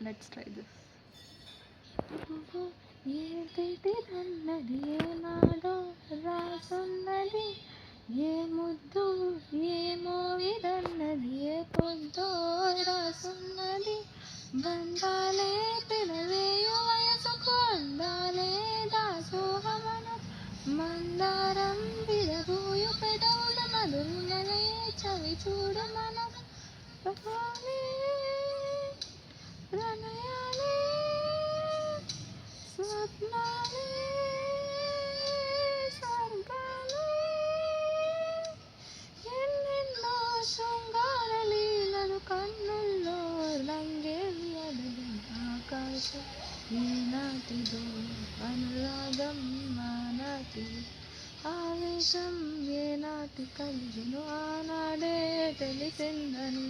Let's try this. ఏటిదన్నది ఏనాడో రాసున్నది, ఏ ముద్దు ఏమో ఇదన్నది, ఏ పొద్దో రాసున్నది. బంధాలే పిలవేయు వయసుకు అందాలే దాసోహమన, మందారం విరబూయు పెదవుల మధురిమలే చవి చూడు మనకు. ప్రణయాలే స్వప్నాలే స్వర్గాలే, ఎన్నెన్నో శృంగార లీలలు కన్నుల్లో రంగేలి అడవి ఆకాశం. ఏనాటిదో అనురాగం ఆనాటి ఆవేశం, ఏనాటి కలిగెను ఆనాడే తెలిసిందని.